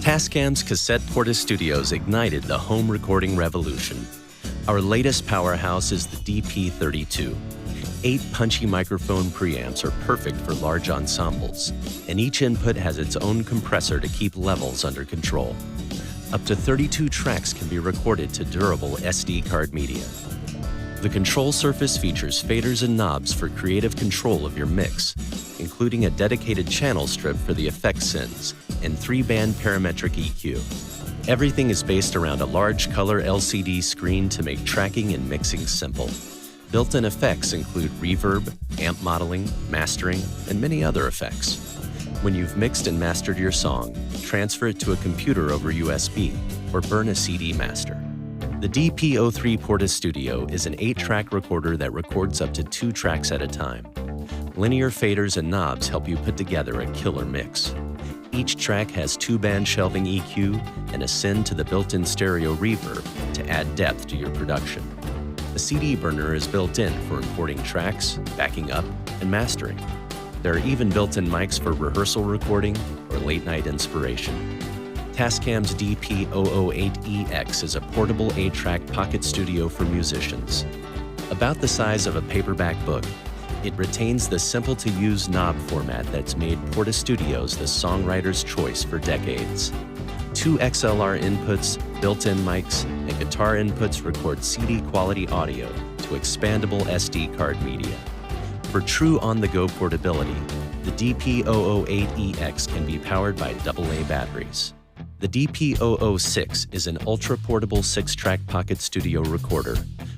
Tascam's cassette Pocketstudios ignited the home recording revolution. Our latest powerhouse is the DP-32. 8 punchy microphone preamps are perfect for large ensembles, and each input has its own compressor to keep levels under control. Up to 32 tracks can be recorded to durable SD card media. The control surface features faders and knobs for creative control of your mix, including a dedicated channel strip for the effect sends and 3-band parametric EQ. Everything is based around a large color LCD screen to make tracking and mixing simple. Built-in effects include reverb, amp modeling, mastering, and many other effects. When you've mixed and mastered your song, transfer it to a computer over USB or burn a CD master. The DP-003 Pocketstudio is an 8-track recorder that records up to 2 tracks at a time. Linear faders and knobs help you put together a killer mix. Each track has 2-band shelving EQ and a send to the built-in stereo reverb to add depth to your production. A CD burner is built in for importing tracks, backing up, and mastering. There are even built-in mics for rehearsal recording or late-night inspiration. Tascam's DP-008EX is a portable 8-track Pocketstudio for musicians. About the size of a paperback book, it retains the simple-to-use knob format that's made Pocketstudios the songwriter's choice for decades. 2 XLR inputs, built-in mics, and guitar inputs record CD-quality audio to expandable SD card media. For true on-the-go portability, the DP-008EX can be powered by AA batteries. The DP-006 is an ultra-portable 6-track Pocketstudio recorder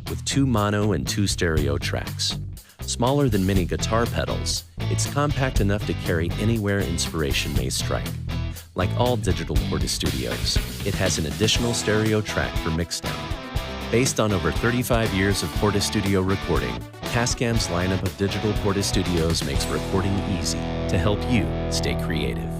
with 2 mono and 2 stereo tracks. Smaller than many guitar pedals, it's compact enough to carry anywhere inspiration may strike. Like all digital Pocketstudios, it has an additional stereo track for mixdown. Based on over 35 years of Pocketstudio recording, Tascam's lineup of digital Pocketstudios makes recording easy to help you stay creative.